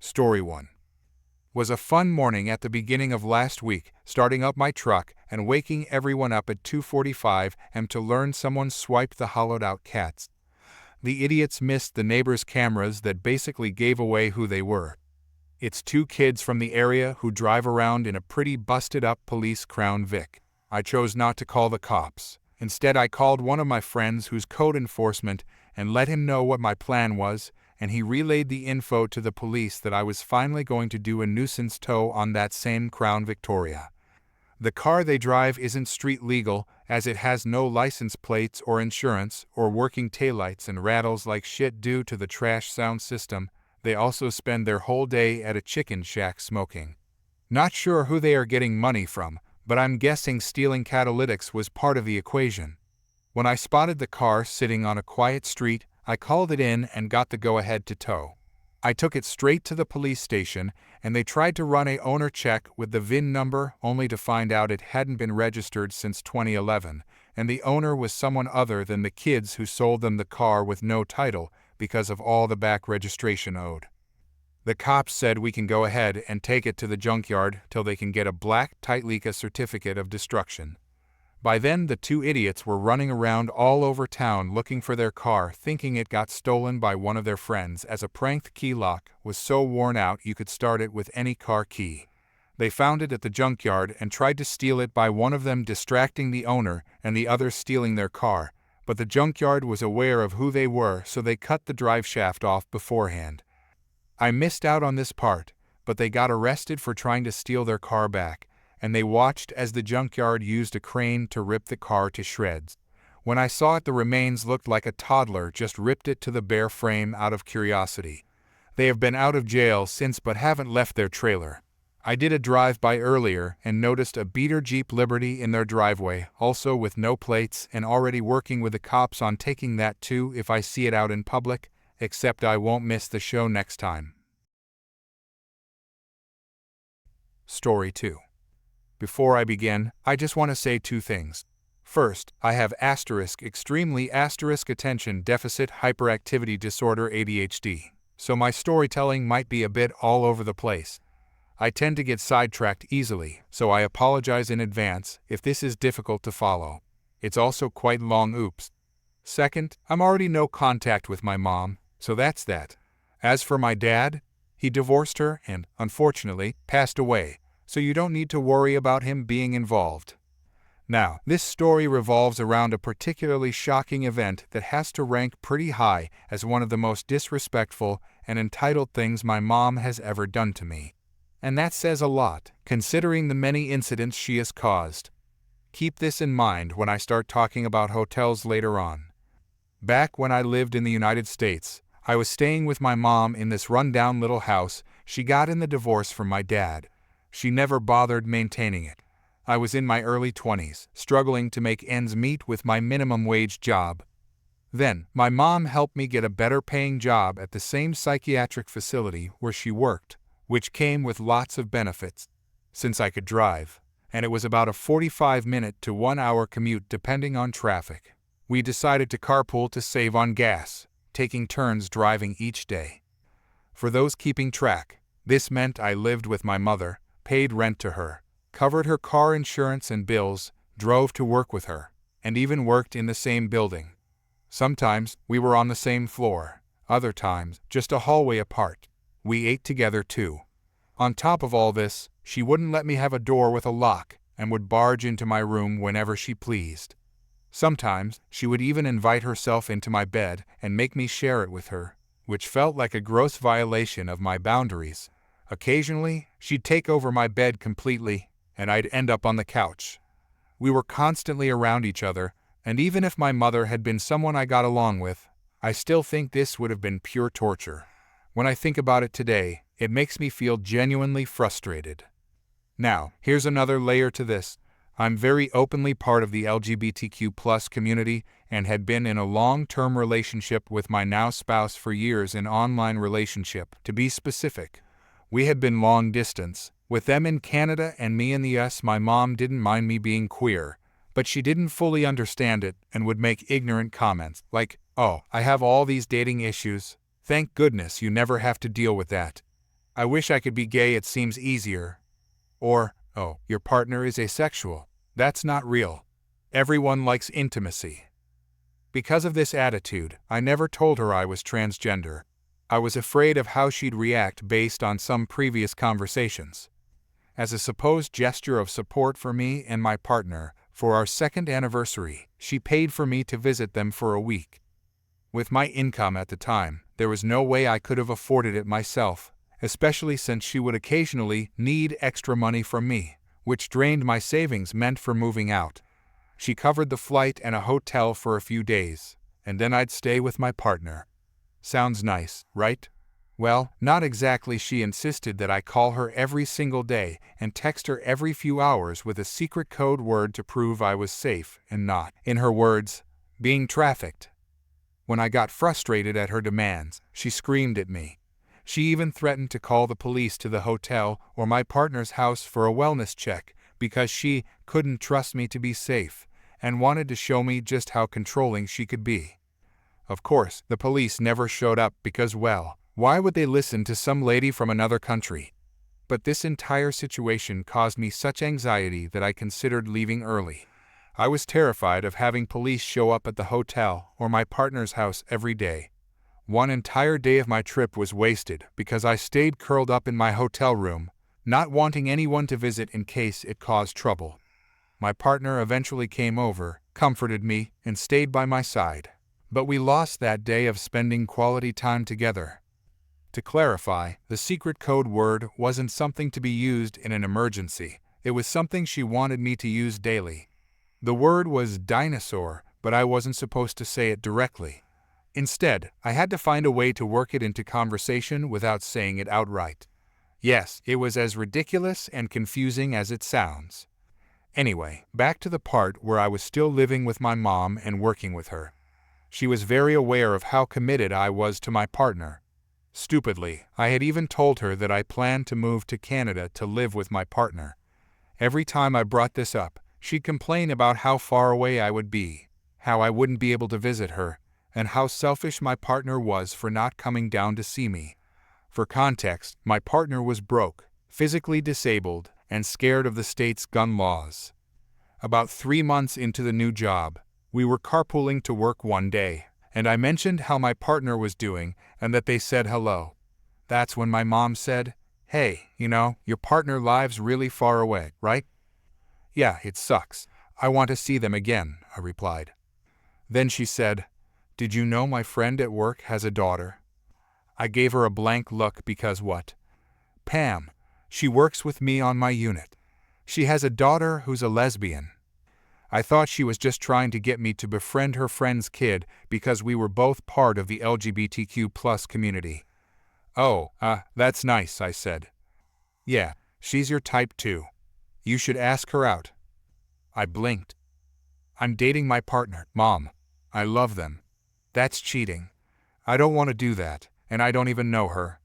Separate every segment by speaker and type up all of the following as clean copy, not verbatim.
Speaker 1: Story 1. Was a fun morning at the beginning of last week, starting up my truck and waking everyone up at 2:45 am to learn someone swiped the hollowed-out cats. The idiots missed the neighbors' cameras that basically gave away who they were. It's two kids from the area who drive around in a pretty busted-up police Crown Vic. I chose not to call the cops. Instead, I called one of my friends who's code enforcement and let him know what my plan was, and he relayed the info to the police that I was finally going to do a nuisance tow on that same Crown Victoria. The car they drive isn't street legal, as it has no license plates or insurance or working taillights and rattles like shit due to the trash sound system. They also spend their whole day at a chicken shack smoking. Not sure who they are getting money from, but I'm guessing stealing catalytics was part of the equation. When I spotted the car sitting on a quiet street, I called it in and got the go-ahead to tow. I took it straight to the police station, and they tried to run a owner check with the VIN number only to find out it hadn't been registered since 2011, and the owner was someone other than the kids who sold them the car with no title because of all the back registration owed. The cops said we can go ahead and take it to the junkyard till they can get a black Titleika certificate of destruction. By then, the two idiots were running around all over town looking for their car, thinking it got stolen by one of their friends, as a pranked key lock was so worn out you could start it with any car key. They found it at the junkyard and tried to steal it by one of them distracting the owner and the other stealing their car, but the junkyard was aware of who they were, so they cut the drive shaft off beforehand. I missed out on this part, but they got arrested for trying to steal their car back, and they watched as the junkyard used a crane to rip the car to shreds. When I saw it, the remains looked like a toddler just ripped it to the bare frame out of curiosity. They have been out of jail since but haven't left their trailer. I did a drive-by earlier and noticed a beater Jeep Liberty in their driveway, also with no plates, and already working with the cops on taking that too if I see it out in public, except I won't miss the show next time. Story 2. Before I begin, I just want to say two things. First, I have extremely attention deficit hyperactivity disorder ADHD, so my storytelling might be a bit all over the place. I tend to get sidetracked easily, so I apologize in advance if this is difficult to follow. It's also quite long, oops. Second, I'm already no contact with my mom, so that's that. As for my dad, he divorced her and, unfortunately, passed away, so you don't need to worry about him being involved. Now, this story revolves around a particularly shocking event that has to rank pretty high as one of the most disrespectful and entitled things my mom has ever done to me. And that says a lot, considering the many incidents she has caused. Keep this in mind when I start talking about hotels later on. Back when I lived in the United States, I was staying with my mom in this run-down little house she got in the divorce from my dad. She never bothered maintaining it. I was in my early 20s, struggling to make ends meet with my minimum wage job. Then, my mom helped me get a better-paying job at the same psychiatric facility where she worked, which came with lots of benefits, since I could drive, and it was about a 45-minute to 1-hour commute depending on traffic. We decided to carpool to save on gas, taking turns driving each day. For those keeping track, this meant I lived with my mother, paid rent to her, covered her car insurance and bills, drove to work with her, and even worked in the same building. Sometimes we were on the same floor, other times just a hallway apart. We ate together too. On top of all this, she wouldn't let me have a door with a lock and would barge into my room whenever she pleased. Sometimes she would even invite herself into my bed and make me share it with her, which felt like a gross violation of my boundaries. Occasionally, she'd take over my bed completely, and I'd end up on the couch. We were constantly around each other, and even if my mother had been someone I got along with, I still think this would have been pure torture. When I think about it today, it makes me feel genuinely frustrated. Now, here's another layer to this. I'm very openly part of the LGBTQ+ community and had been in a long-term relationship with my now spouse for years, an online relationship, to be specific. We had been long distance, with them in Canada and me in the US. My mom didn't mind me being queer, but she didn't fully understand it and would make ignorant comments like, "Oh, I have all these dating issues. Thank goodness you never have to deal with that." I wish I could be gay, it seems easier. Or, oh, your partner is asexual. That's not real. Everyone likes intimacy. Because of this attitude, I never told her I was transgender. I was afraid of how she'd react based on some previous conversations. As a supposed gesture of support for me and my partner, for our second anniversary, she paid for me to visit them for a week. With my income at the time, there was no way I could have afforded it myself, especially since she would occasionally need extra money from me, which drained my savings meant for moving out. She covered the flight and a hotel for a few days, and then I'd stay with my partner. Sounds nice, right? Well, not exactly. She insisted that I call her every single day and text her every few hours with a secret code word to prove I was safe and not, in her words, being trafficked. When I got frustrated at her demands, she screamed at me. She even threatened to call the police to the hotel or my partner's house for a wellness check because she couldn't trust me to be safe and wanted to show me just how controlling she could be. Of course, the police never showed up because, well, why would they listen to some lady from another country? But this entire situation caused me such anxiety that I considered leaving early. I was terrified of having police show up at the hotel or my partner's house every day. One entire day of my trip was wasted because I stayed curled up in my hotel room, not wanting anyone to visit in case it caused trouble. My partner eventually came over, comforted me, and stayed by my side. But we lost that day of spending quality time together. To clarify, the secret code word wasn't something to be used in an emergency. It was something she wanted me to use daily. The word was dinosaur, but I wasn't supposed to say it directly. Instead, I had to find a way to work it into conversation without saying it outright. Yes, it was as ridiculous and confusing as it sounds. Anyway, back to the part where I was still living with my mom and working with her. She was very aware of how committed I was to my partner. Stupidly, I had even told her that I planned to move to Canada to live with my partner. Every time I brought this up, she'd complain about how far away I would be, how I wouldn't be able to visit her, and how selfish my partner was for not coming down to see me. For context, my partner was broke, physically disabled, and scared of the state's gun laws. About 3 months into the new job, we were carpooling to work one day, and I mentioned how my partner was doing and that they said hello. That's when my mom said, "Hey, your partner lives really far away, right?" "Yeah, it sucks. I want to see them again," I replied. Then she said, "Did you know my friend at work has a daughter?" I gave her a blank look because what? "Pam. She works with me on my unit. She has a daughter who's a lesbian." I thought she was just trying to get me to befriend her friend's kid because we were both part of the LGBTQ+ community. "Oh, that's nice," I said. "Yeah, she's your type too. You should ask her out." I blinked. "I'm dating my partner, Mom. I love them." "That's cheating. I don't want to do that, and I don't even know her."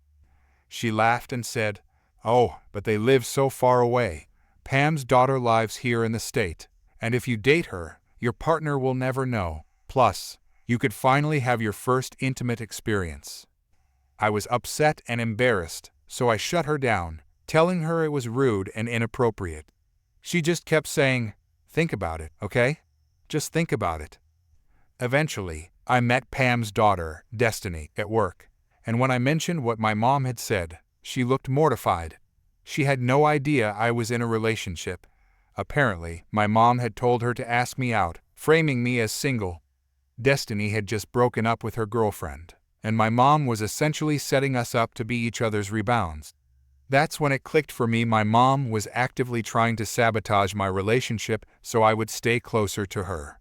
Speaker 1: She laughed and said, "Oh, but they live so far away. Pam's daughter lives here in the state, and if you date her, your partner will never know. Plus, you could finally have your first intimate experience." I was upset and embarrassed, so I shut her down, telling her it was rude and inappropriate. She just kept saying, "Think about it, okay? Just think about it." Eventually, I met Pam's daughter, Destiny, at work, and when I mentioned what my mom had said, she looked mortified. She had no idea I was in a relationship. Apparently, my mom had told her to ask me out, framing me as single. Destiny had just broken up with her girlfriend, and my mom was essentially setting us up to be each other's rebounds. That's when it clicked for me. My mom was actively trying to sabotage my relationship so I would stay closer to her.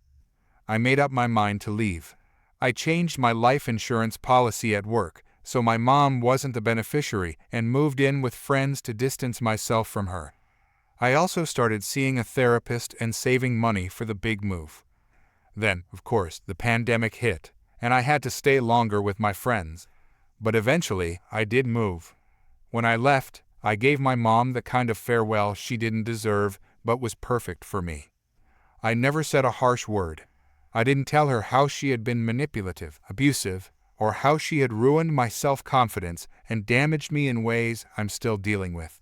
Speaker 1: I made up my mind to leave. I changed my life insurance policy at work, so my mom wasn't the beneficiary, and moved in with friends to distance myself from her. I also started seeing a therapist and saving money for the big move. Then, of course, the pandemic hit, and I had to stay longer with my friends. But eventually, I did move. When I left, I gave my mom the kind of farewell she didn't deserve, but was perfect for me. I never said a harsh word. I didn't tell her how she had been manipulative, abusive, or how she had ruined my self-confidence and damaged me in ways I'm still dealing with.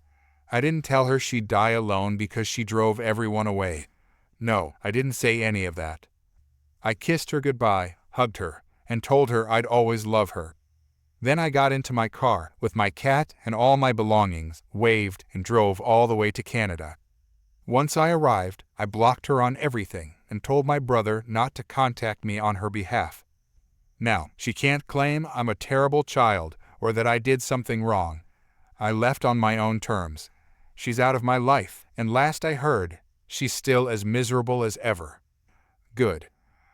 Speaker 1: I didn't tell her she'd die alone because she drove everyone away. No, I didn't say any of that. I kissed her goodbye, hugged her, and told her I'd always love her. Then I got into my car with my cat and all my belongings, waved, and drove all the way to Canada. Once I arrived, I blocked her on everything and told my brother not to contact me on her behalf. Now, she can't claim I'm a terrible child or that I did something wrong. I left on my own terms. She's out of my life, and last I heard, she's still as miserable as ever. Good.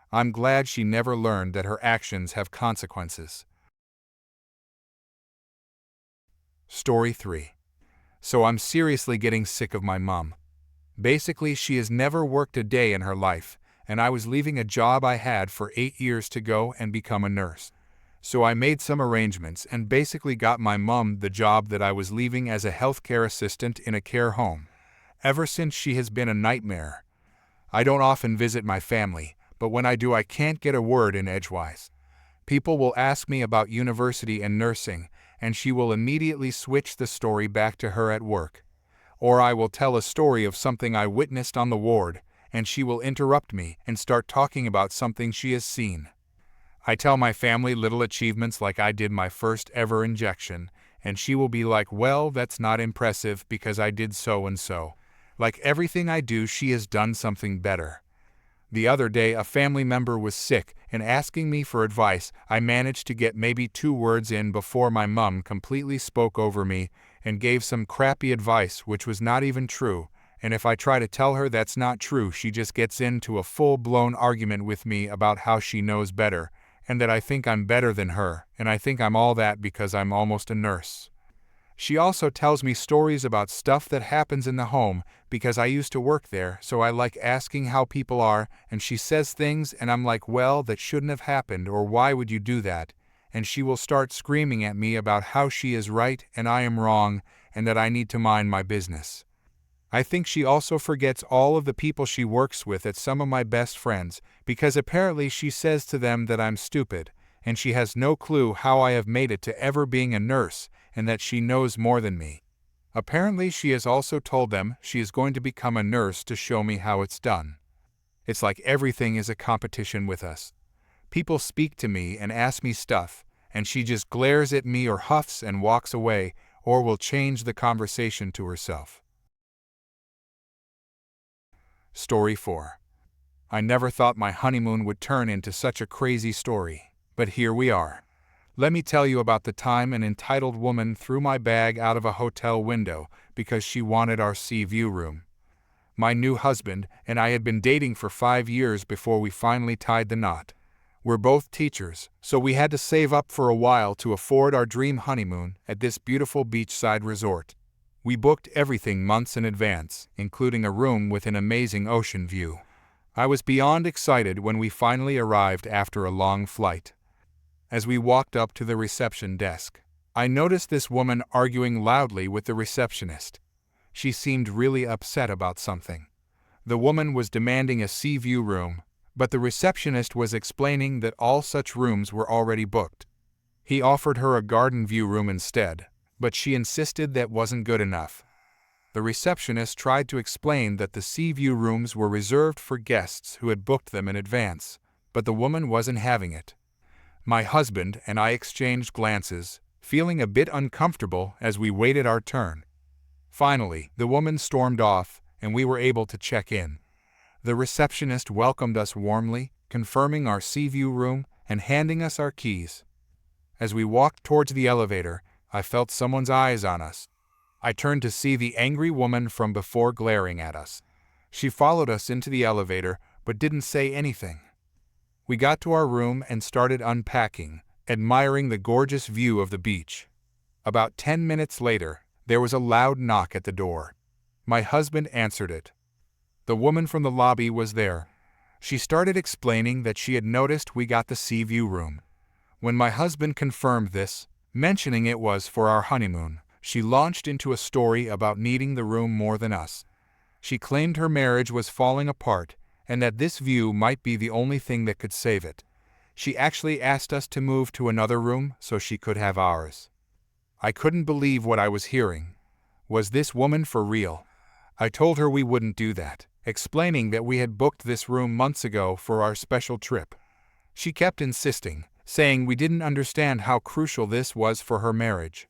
Speaker 1: I'm glad she never learned that her actions have consequences. Story 3. So I'm seriously getting sick of my mom. Basically, she has never worked a day in her life, and I was leaving a job I had for 8 years to go and become a nurse. So I made some arrangements and basically got my mom the job that I was leaving as a healthcare assistant in a care home. Ever since, she has been a nightmare. I don't often visit my family, but when I do, I can't get a word in edgewise. People will ask me about university and nursing, and she will immediately switch the story back to her at work. Or I will tell a story of something I witnessed on the ward, and she will interrupt me and start talking about something she has seen. I tell my family little achievements like I did my first ever injection, and she will be like, well, that's not impressive because I did so and so. Like everything I do, she has done something better. The other day, a family member was sick and asking me for advice. I managed to get maybe 2 words in before my mom completely spoke over me and gave some crappy advice which was not even true, and if I try to tell her that's not true, she just gets into a full-blown argument with me about how she knows better, and that I think I'm better than her, and I think I'm all that because I'm almost a nurse. She also tells me stories about stuff that happens in the home because I used to work there, so I like asking how people are, and she says things and I'm like, well, that shouldn't have happened, or why would you do that? And she will start screaming at me about how she is right and I am wrong and that I need to mind my business. I think she also forgets all of the people she works with at some of my best friends because apparently she says to them that I'm stupid, and she has no clue how I have made it to ever being a nurse and that she knows more than me. Apparently she has also told them she is going to become a nurse to show me how it's done. It's like everything is a competition with us. People speak to me and ask me stuff, and she just glares at me or huffs and walks away, or will change the conversation to herself. Story 4. I never thought my honeymoon would turn into such a crazy story, but here we are. Let me tell you about the time an entitled woman threw my bag out of a hotel window because she wanted our sea view room. My new husband and I had been dating for 5 years before we finally tied the knot. We're both teachers, so we had to save up for a while to afford our dream honeymoon at this beautiful beachside resort. We booked everything months in advance, including a room with an amazing ocean view. I was beyond excited when we finally arrived after a long flight. As we walked up to the reception desk, I noticed this woman arguing loudly with the receptionist. She seemed really upset about something. The woman was demanding a sea view room, but the receptionist was explaining that all such rooms were already booked. He offered her a garden view room instead, but she insisted that wasn't good enough. The receptionist tried to explain that the sea view rooms were reserved for guests who had booked them in advance, but the woman wasn't having it. My husband and I exchanged glances, feeling a bit uncomfortable as we waited our turn. Finally, the woman stormed off, and we were able to check in. The receptionist welcomed us warmly, confirming our sea view room and handing us our keys. As we walked towards the elevator, I felt someone's eyes on us. I turned to see the angry woman from before glaring at us. She followed us into the elevator, but didn't say anything. We got to our room and started unpacking, admiring the gorgeous view of the beach. About 10 minutes later, there was a loud knock at the door. My husband answered it. The woman from the lobby was there. She started explaining that she had noticed we got the sea view room. When my husband confirmed this, mentioning it was for our honeymoon, she launched into a story about needing the room more than us. She claimed her marriage was falling apart and that this view might be the only thing that could save it. She actually asked us to move to another room so she could have ours. I couldn't believe what I was hearing. Was this woman for real? I told her we wouldn't do that, explaining that we had booked this room months ago for our special trip. She kept insisting, saying we didn't understand how crucial this was for her marriage.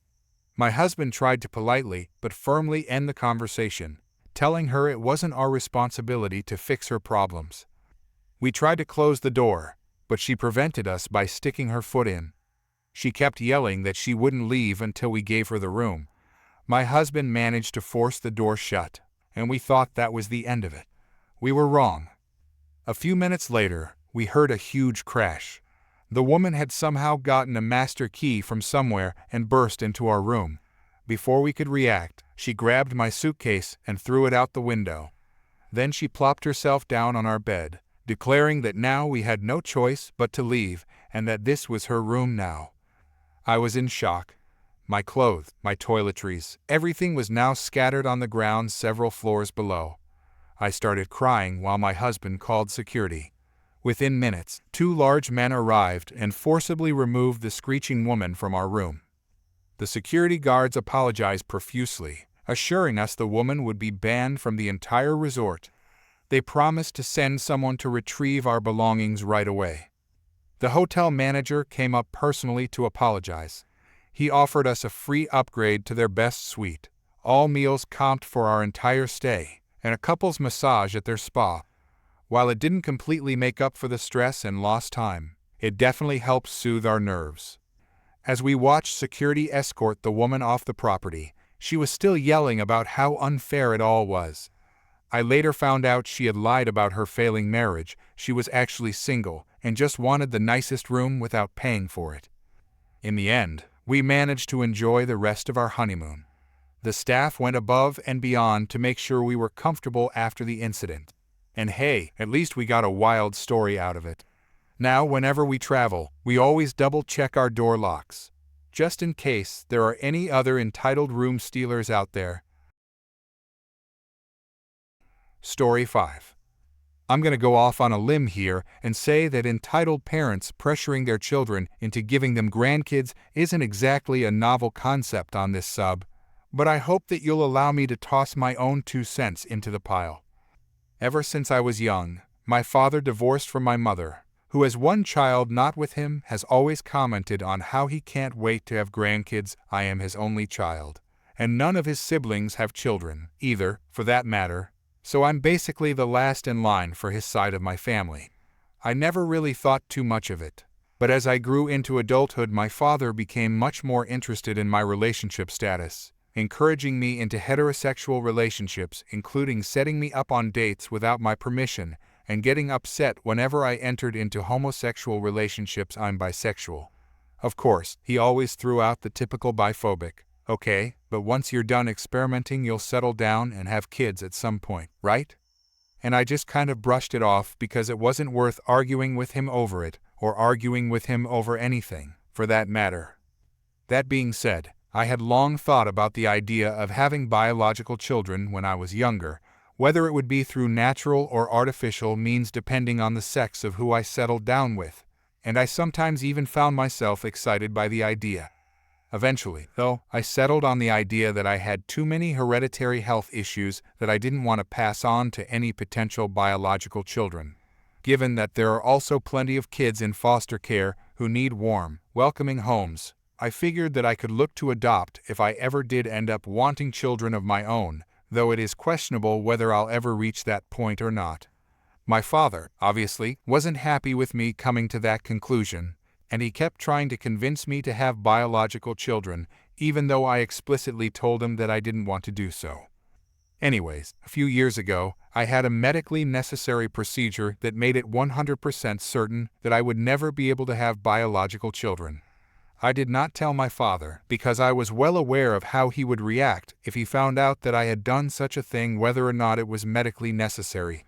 Speaker 1: My husband tried to politely but firmly end the conversation, telling her it wasn't our responsibility to fix her problems. We tried to close the door, but she prevented us by sticking her foot in. She kept yelling that she wouldn't leave until we gave her the room. My husband managed to force the door shut, and we thought that was the end of it. We were wrong. A few minutes later, we heard a huge crash. The woman had somehow gotten a master key from somewhere and burst into our room. Before we could react, she grabbed my suitcase and threw it out the window. Then she plopped herself down on our bed, declaring that now we had no choice but to leave and that this was her room now. I was in shock. My clothes, my toiletries, everything was now scattered on the ground several floors below. I started crying while my husband called security. Within minutes, 2 large men arrived and forcibly removed the screeching woman from our room. The security guards apologized profusely, assuring us the woman would be banned from the entire resort. They promised to send someone to retrieve our belongings right away. The hotel manager came up personally to apologize. He offered us a free upgrade to their best suite, all meals comped for our entire stay, and a couple's massage at their spa. While it didn't completely make up for the stress and lost time, it definitely helped soothe our nerves. As we watched security escort the woman off the property, she was still yelling about how unfair it all was. I later found out she had lied about her failing marriage. She was actually single and just wanted the nicest room without paying for it. In the end, we managed to enjoy the rest of our honeymoon. The staff went above and beyond to make sure we were comfortable after the incident. And hey, at least we got a wild story out of it. Now, whenever we travel, we always double-check our door locks, just in case there are any other entitled room stealers out there. Story 5. I'm going to go off on a limb here and say that entitled parents pressuring their children into giving them grandkids isn't exactly a novel concept on this sub, but I hope that you'll allow me to toss my own 2 cents into the pile. Ever since I was young, my father divorced from my mother, who as one child not with him has always commented on how he can't wait to have grandkids. I am his only child, and none of his siblings have children, either, for that matter. So I'm basically the last in line for his side of my family. I never really thought too much of it, but as I grew into adulthood my father became much more interested in my relationship status, encouraging me into heterosexual relationships, including setting me up on dates without my permission, and getting upset whenever I entered into homosexual relationships. I'm bisexual. Of course, he always threw out the typical biphobic, "Okay, but once you're done experimenting you'll settle down and have kids at some point, right?" And I just kind of brushed it off because it wasn't worth arguing with him over it, or arguing with him over anything, for that matter. That being said, I had long thought about the idea of having biological children when I was younger, whether it would be through natural or artificial means depending on the sex of who I settled down with, and I sometimes even found myself excited by the idea. Eventually, though, I settled on the idea that I had too many hereditary health issues that I didn't want to pass on to any potential biological children. Given that there are also plenty of kids in foster care who need warm, welcoming homes, I figured that I could look to adopt if I ever did end up wanting children of my own, though it is questionable whether I'll ever reach that point or not. My father, obviously, wasn't happy with me coming to that conclusion, and he kept trying to convince me to have biological children, even though I explicitly told him that I didn't want to do so. Anyways, a few years ago, I had a medically necessary procedure that made it 100% certain that I would never be able to have biological children. I did not tell my father because I was well aware of how he would react if he found out that I had done such a thing, whether or not it was medically necessary.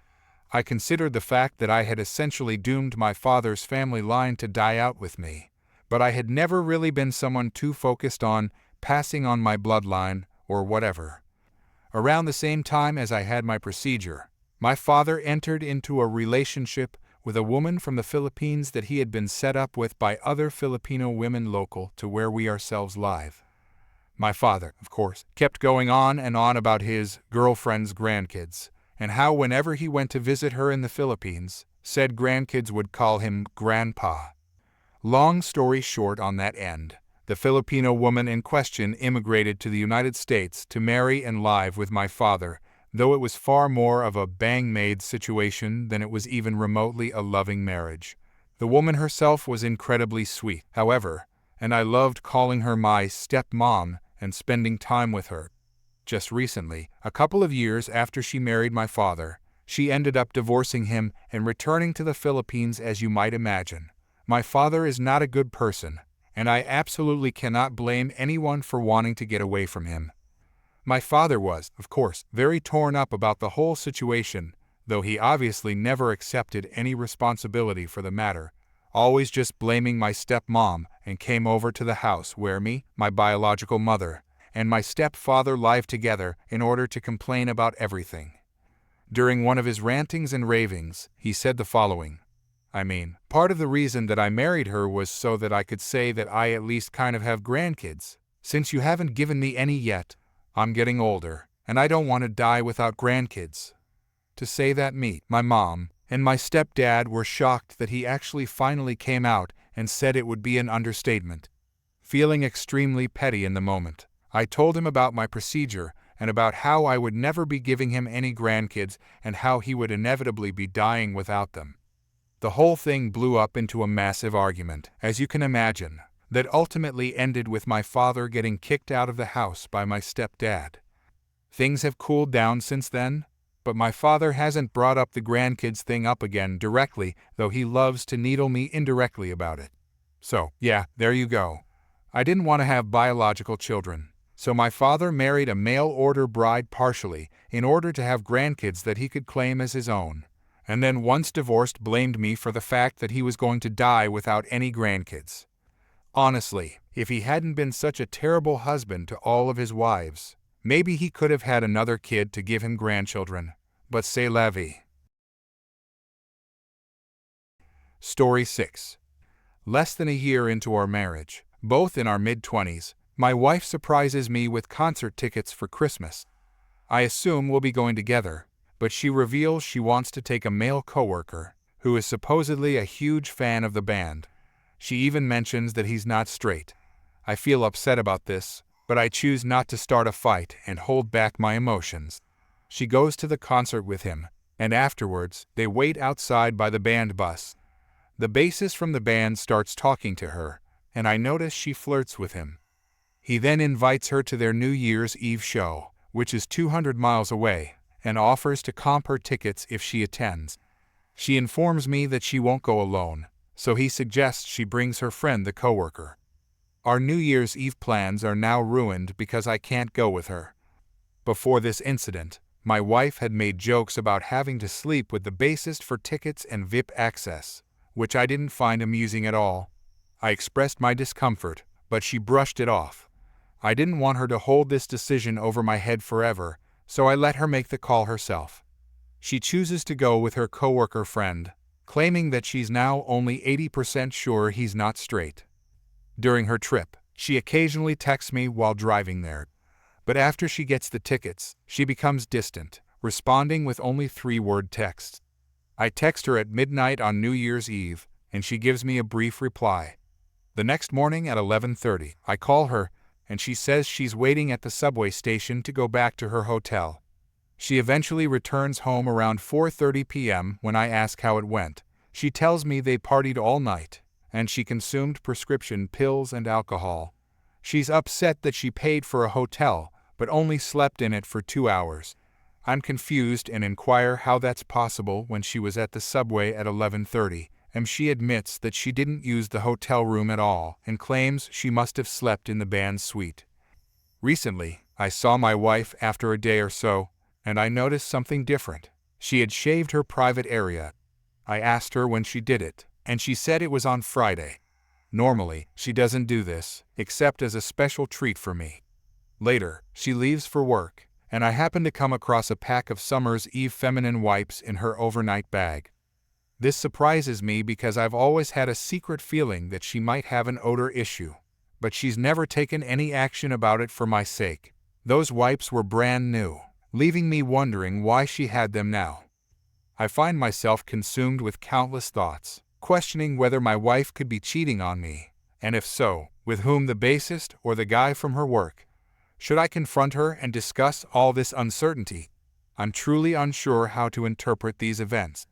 Speaker 1: I considered the fact that I had essentially doomed my father's family line to die out with me, but I had never really been someone too focused on passing on my bloodline or whatever. Around the same time as I had my procedure, my father entered into a relationship with a woman from the Philippines that he had been set up with by other Filipino women local to where we ourselves live. My father, of course, kept going on and on about his girlfriend's grandkids, and how whenever he went to visit her in the Philippines, said grandkids would call him Grandpa. Long story short on that end, the Filipino woman in question immigrated to the United States to marry and live with my father, though it was far more of a bang-maid situation than it was even remotely a loving marriage. The woman herself was incredibly sweet, however, and I loved calling her my stepmom and spending time with her. Just recently, a couple of years after she married my father, she ended up divorcing him and returning to the Philippines, as you might imagine. My father is not a good person, and I absolutely cannot blame anyone for wanting to get away from him. My father was, of course, very torn up about the whole situation, though he obviously never accepted any responsibility for the matter, always just blaming my stepmom, and came over to the house where me, my biological mother, and my stepfather lived together in order to complain about everything. During one of his rantings and ravings, he said the following: part of the reason that I married her was so that I could say that I at least kind of have grandkids. Since you haven't given me any yet, I'm getting older, and I don't want to die without grandkids. To say that me, my mom, and my stepdad were shocked that he actually finally came out and said it would be an understatement. Feeling extremely petty in the moment, I told him about my procedure and about how I would never be giving him any grandkids and how he would inevitably be dying without them. The whole thing blew up into a massive argument, as you can imagine, that ultimately ended with my father getting kicked out of the house by my stepdad. Things have cooled down since then, but my father hasn't brought up the grandkids thing up again directly, though he loves to needle me indirectly about it. So, yeah, there you go. I didn't want to have biological children, so my father married a mail-order bride partially in order to have grandkids that he could claim as his own, and then once divorced blamed me for the fact that he was going to die without any grandkids. Honestly, if he hadn't been such a terrible husband to all of his wives, maybe he could have had another kid to give him grandchildren, but c'est la vie. Story 6. Less than a year into our marriage, both in our mid-20s, my wife surprises me with concert tickets for Christmas. I assume we'll be going together, but she reveals she wants to take a male coworker, who is supposedly a huge fan of the band. She even mentions that he's not straight. I feel upset about this, but I choose not to start a fight and hold back my emotions. She goes to the concert with him, and afterwards, they wait outside by the band bus. The bassist from the band starts talking to her, and I notice she flirts with him. He then invites her to their New Year's Eve show, which is 200 miles away, and offers to comp her tickets if she attends. She informs me that she won't go alone, so he suggests she brings her friend, the coworker. Our New Year's Eve plans are now ruined because I can't go with her. Before this incident, my wife had made jokes about having to sleep with the bassist for tickets and VIP access, which I didn't find amusing at all. I expressed my discomfort, but she brushed it off. I didn't want her to hold this decision over my head forever, so I let her make the call herself. She chooses to go with her coworker friend, claiming that she's now only 80% sure he's not straight. During her trip, she occasionally texts me while driving there, but after she gets the tickets, she becomes distant, responding with only 3-word texts. I text her at midnight on New Year's Eve, and she gives me a brief reply. The next morning at 11:30, I call her, and she says she's waiting at the subway station to go back to her hotel. She eventually returns home around 4:30 p.m. When I ask how it went, she tells me they partied all night, and she consumed prescription pills and alcohol. She's upset that she paid for a hotel, but only slept in it for 2 hours. I'm confused and inquire how that's possible when she was at the subway at 11:30, and she admits that she didn't use the hotel room at all and claims she must have slept in the band's suite. Recently, I saw my wife after a day or so, and I noticed something different. She had shaved her private area. I asked her when she did it, and she said it was on Friday. Normally, she doesn't do this, except as a special treat for me. Later, she leaves for work, and I happen to come across a pack of Summer's Eve feminine wipes in her overnight bag. This surprises me because I've always had a secret feeling that she might have an odor issue. But she's never taken any action about it for my sake. Those wipes were brand new, leaving me wondering why she had them now. I find myself consumed with countless thoughts, questioning whether my wife could be cheating on me, and if so, with whom, the bassist or the guy from her work. Should I confront her and discuss all this uncertainty? I'm truly unsure how to interpret these events.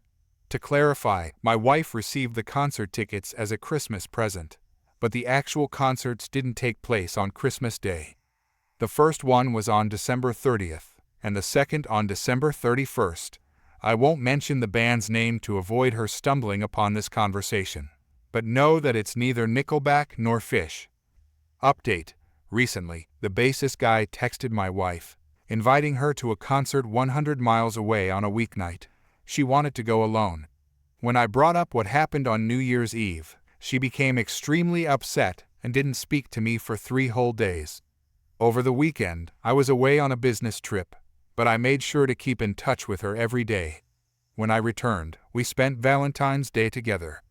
Speaker 1: To clarify, my wife received the concert tickets as a Christmas present, but the actual concerts didn't take place on Christmas Day. The first one was on December 30th, and the second on December 31st. I won't mention the band's name to avoid her stumbling upon this conversation, but know that it's neither Nickelback nor Fish. Update: recently, the bassist guy texted my wife, inviting her to a concert 100 miles away on a weeknight. She wanted to go alone. When I brought up what happened on New Year's Eve, she became extremely upset and didn't speak to me for 3 whole days. Over the weekend, I was away on a business trip, but I made sure to keep in touch with her every day. When I returned, we spent Valentine's Day together.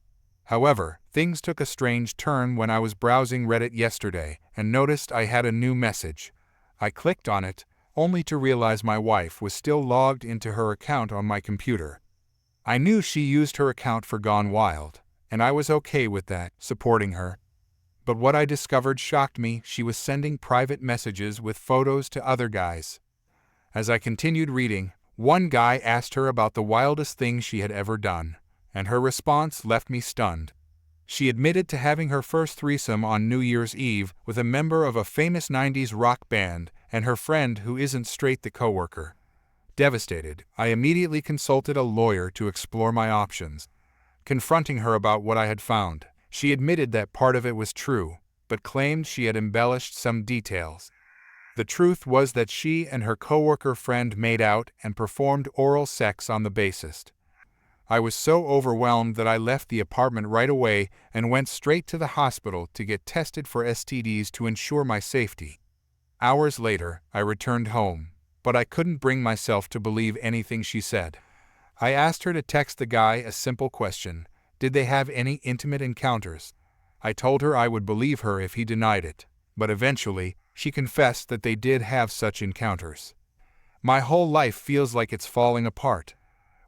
Speaker 1: However, things took a strange turn when I was browsing Reddit yesterday and noticed I had a new message. I clicked on it, only to realize my wife was still logged into her account on my computer. I knew she used her account for Gone Wild, and I was okay with that, supporting her. But what I discovered shocked me. She was sending private messages with photos to other guys. As I continued reading, one guy asked her about the wildest thing she had ever done, and her response left me stunned. She admitted to having her first threesome on New Year's Eve with a member of a famous 90s rock band and her friend who isn't straight, the coworker. Devastated, I immediately consulted a lawyer to explore my options. Confronting her about what I had found, she admitted that part of it was true, but claimed she had embellished some details. The truth was that she and her coworker friend made out and performed oral sex on the bassist. I was so overwhelmed that I left the apartment right away and went straight to the hospital to get tested for STDs to ensure my safety. Hours later, I returned home, but I couldn't bring myself to believe anything she said. I asked her to text the guy a simple question: did they have any intimate encounters? I told her I would believe her if he denied it, but eventually, she confessed that they did have such encounters. My whole life feels like it's falling apart.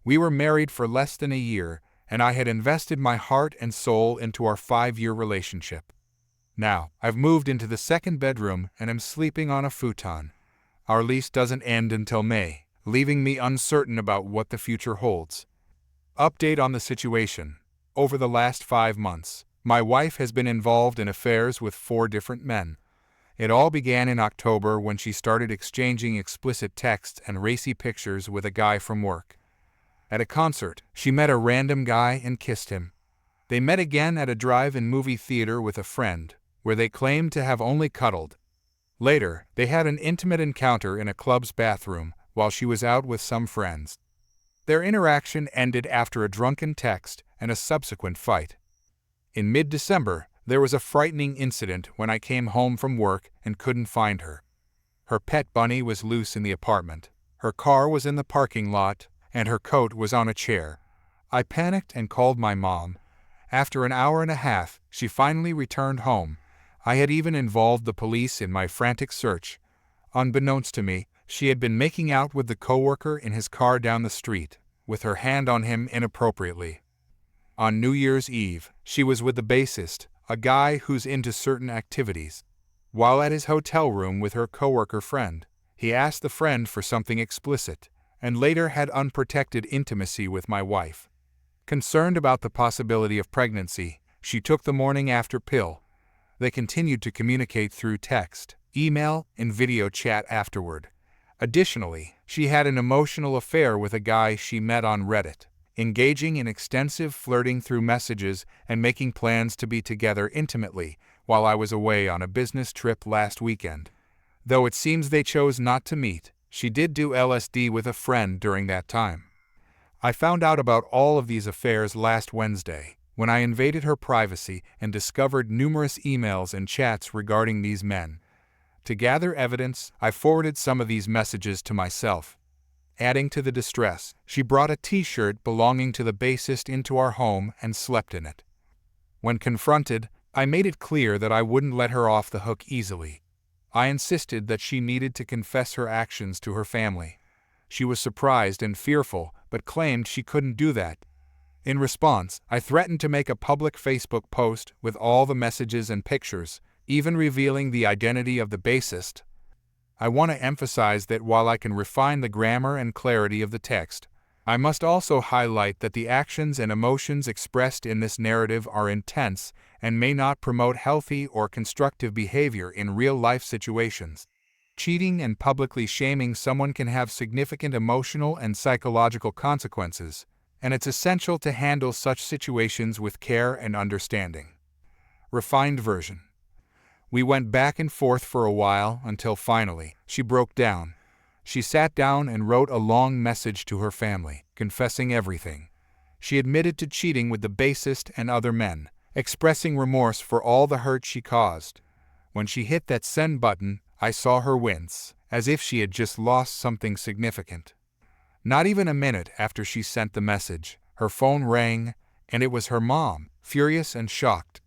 Speaker 1: We were married for less than a year, and I had invested my heart and soul into our 5-year relationship. Now, I've moved into the second bedroom and am sleeping on a futon. Our lease doesn't end until May, leaving me uncertain about what the future holds. Update on the situation. Over the last 5 months, my wife has been involved in affairs with 4 different men. It all began in October when she started exchanging explicit texts and racy pictures with a guy from work. At a concert, she met a random guy and kissed him. They met again at a drive-in movie theater with a friend, where they claimed to have only cuddled. Later, they had an intimate encounter in a club's bathroom while she was out with some friends. Their interaction ended after a drunken text and a subsequent fight. In mid-December, there was a frightening incident when I came home from work and couldn't find her. Her pet bunny was loose in the apartment, her car was in the parking lot, and her coat was on a chair. I panicked and called my mom. After an hour and a half, she finally returned home. I had even involved the police in my frantic search. Unbeknownst to me, she had been making out with the coworker in his car down the street, with her hand on him inappropriately. On New Year's Eve, she was with the bassist, a guy who's into certain activities. While at his hotel room with her coworker friend, he asked the friend for something explicit, and later had unprotected intimacy with my wife. Concerned about the possibility of pregnancy, she took the morning after pill. They continued to communicate through text, email, and video chat afterward. Additionally, she had an emotional affair with a guy she met on Reddit, engaging in extensive flirting through messages and making plans to be together intimately while I was away on a business trip last weekend. Though it seems they chose not to meet, she did do LSD with a friend during that time. I found out about all of these affairs last Wednesday, when I invaded her privacy and discovered numerous emails and chats regarding these men. To gather evidence, I forwarded some of these messages to myself. Adding to the distress, she brought a t-shirt belonging to the bassist into our home and slept in it. When confronted, I made it clear that I wouldn't let her off the hook easily. I insisted that she needed to confess her actions to her family. She was surprised and fearful, but claimed she couldn't do that. In response, I threatened to make a public Facebook post with all the messages and pictures, even revealing the identity of the bassist. I want to emphasize that while I can refine the grammar and clarity of the text, I must also highlight that the actions and emotions expressed in this narrative are intense and may not promote healthy or constructive behavior in real-life situations. Cheating and publicly shaming someone can have significant emotional and psychological consequences, and it's essential to handle such situations with care and understanding. Refined version. We went back and forth for a while until finally, she broke down. She sat down and wrote a long message to her family, confessing everything. She admitted to cheating with the bassist and other men, expressing remorse for all the hurt she caused. When she hit that send button, I saw her wince, as if she had just lost something significant. Not even a minute after she sent the message, her phone rang, and it was her mom, furious and shocked.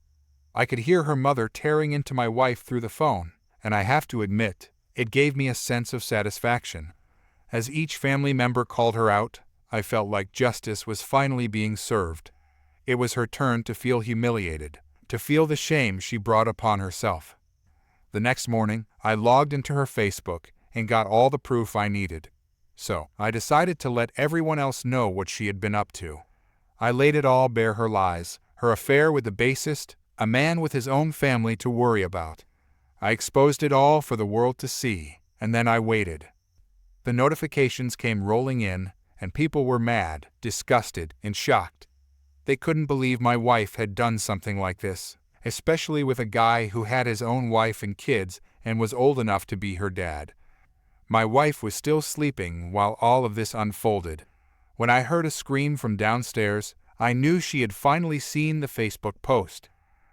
Speaker 1: I could hear her mother tearing into my wife through the phone, and I have to admit, it gave me a sense of satisfaction. As each family member called her out, I felt like justice was finally being served. It was her turn to feel humiliated, to feel the shame she brought upon herself. The next morning, I logged into her Facebook and got all the proof I needed. So, I decided to let everyone else know what she had been up to. I laid it all bare: her lies, her affair with the bassist, a man with his own family to worry about. I exposed it all for the world to see, and then I waited. The notifications came rolling in, and people were mad, disgusted, and shocked. They couldn't believe my wife had done something like this, especially with a guy who had his own wife and kids and was old enough to be her dad. My wife was still sleeping while all of this unfolded. When I heard a scream from downstairs, I knew she had finally seen the Facebook post.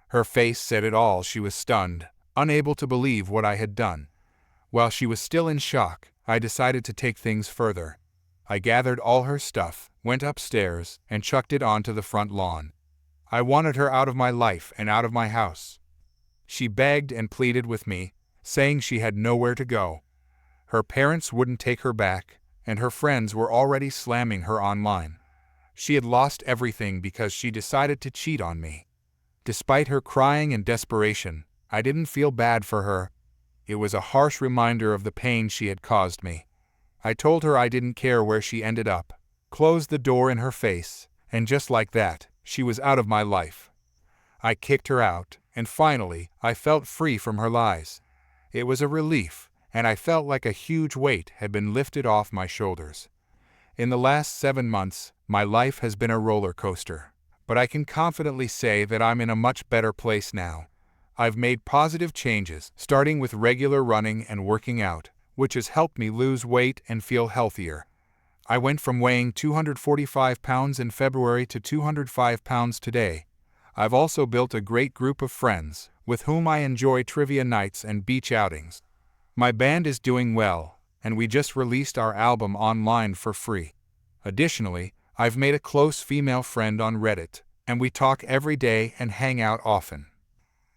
Speaker 1: Her face said it all. She was stunned, unable to believe what I had done. While she was still in shock, I decided to take things further. I gathered all her stuff, went upstairs, and chucked it onto the front lawn. I wanted her out of my life and out of my house. She begged and pleaded with me, saying she had nowhere to go. Her parents wouldn't take her back, and her friends were already slamming her online. She had lost everything because she decided to cheat on me. Despite her crying and desperation, I didn't feel bad for her. It was a harsh reminder of the pain she had caused me. I told her I didn't care where she ended up, closed the door in her face, and just like that, she was out of my life. I kicked her out, and finally, I felt free from her lies. It was a relief, and I felt like a huge weight had been lifted off my shoulders. In the last 7 months, my life has been a roller coaster, but I can confidently say that I'm in a much better place now. I've made positive changes, starting with regular running and working out, which has helped me lose weight and feel healthier. I went from weighing 245 pounds in February to 205 pounds today. I've also built a great group of friends, with whom I enjoy trivia nights and beach outings. My band is doing well, and we just released our album online for free. Additionally, I've made a close female friend on Reddit, and we talk every day and hang out often.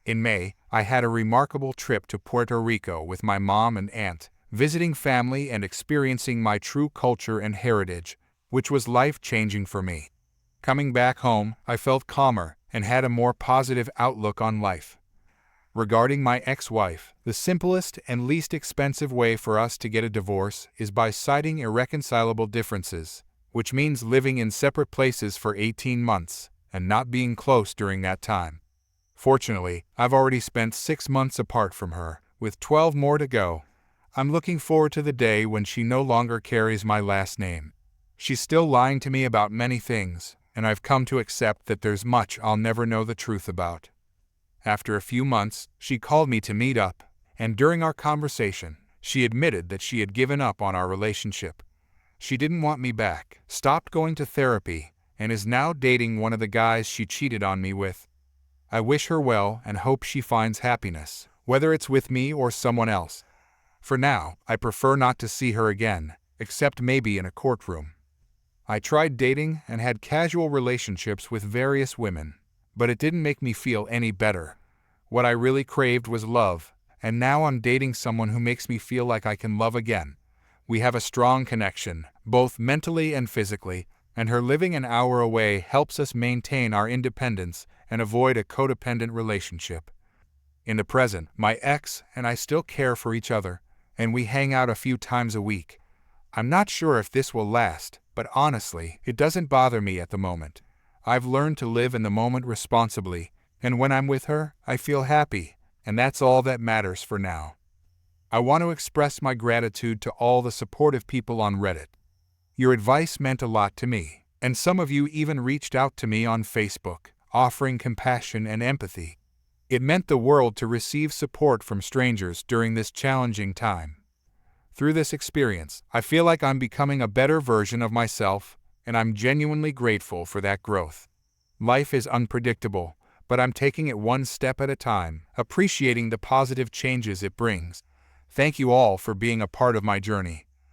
Speaker 1: In May, I had a remarkable trip to Puerto Rico with my mom and aunt, visiting family and experiencing my true culture and heritage, which was life-changing for me. Coming back home, I felt calmer and had a more positive outlook on life. Regarding my ex-wife, the simplest and least expensive way for us to get a divorce is by citing irreconcilable differences, which means living in separate places for 18 months and not being close during that time. Fortunately, I've already spent 6 months apart from her, with 12 more to go. I'm looking forward to the day when she no longer carries my last name. She's still lying to me about many things, and I've come to accept that there's much I'll never know the truth about. After a few months, she called me to meet up, and during our conversation, she admitted that she had given up on our relationship. She didn't want me back, stopped going to therapy, and is now dating one of the guys she cheated on me with. I wish her well and hope she finds happiness, whether it's with me or someone else. For now, I prefer not to see her again, except maybe in a courtroom. I tried dating and had casual relationships with various women, but it didn't make me feel any better. What I really craved was love, and now I'm dating someone who makes me feel like I can love again. We have a strong connection, both mentally and physically, and her living an hour away helps us maintain our independence and avoid a codependent relationship. In the present, my ex and I still care for each other, and we hang out a few times a week. I'm not sure if this will last, but honestly, it doesn't bother me at the moment. I've learned to live in the moment responsibly, and when I'm with her, I feel happy, and that's all that matters for now. I want to express my gratitude to all the supportive people on Reddit. Your advice meant a lot to me, and some of you even reached out to me on Facebook, offering compassion and empathy. It meant the world to receive support from strangers during this challenging time. Through this experience, I feel like I'm becoming a better version of myself, and I'm genuinely grateful for that growth. Life is unpredictable, but I'm taking it one step at a time, appreciating the positive changes it brings. Thank you all for being a part of my journey.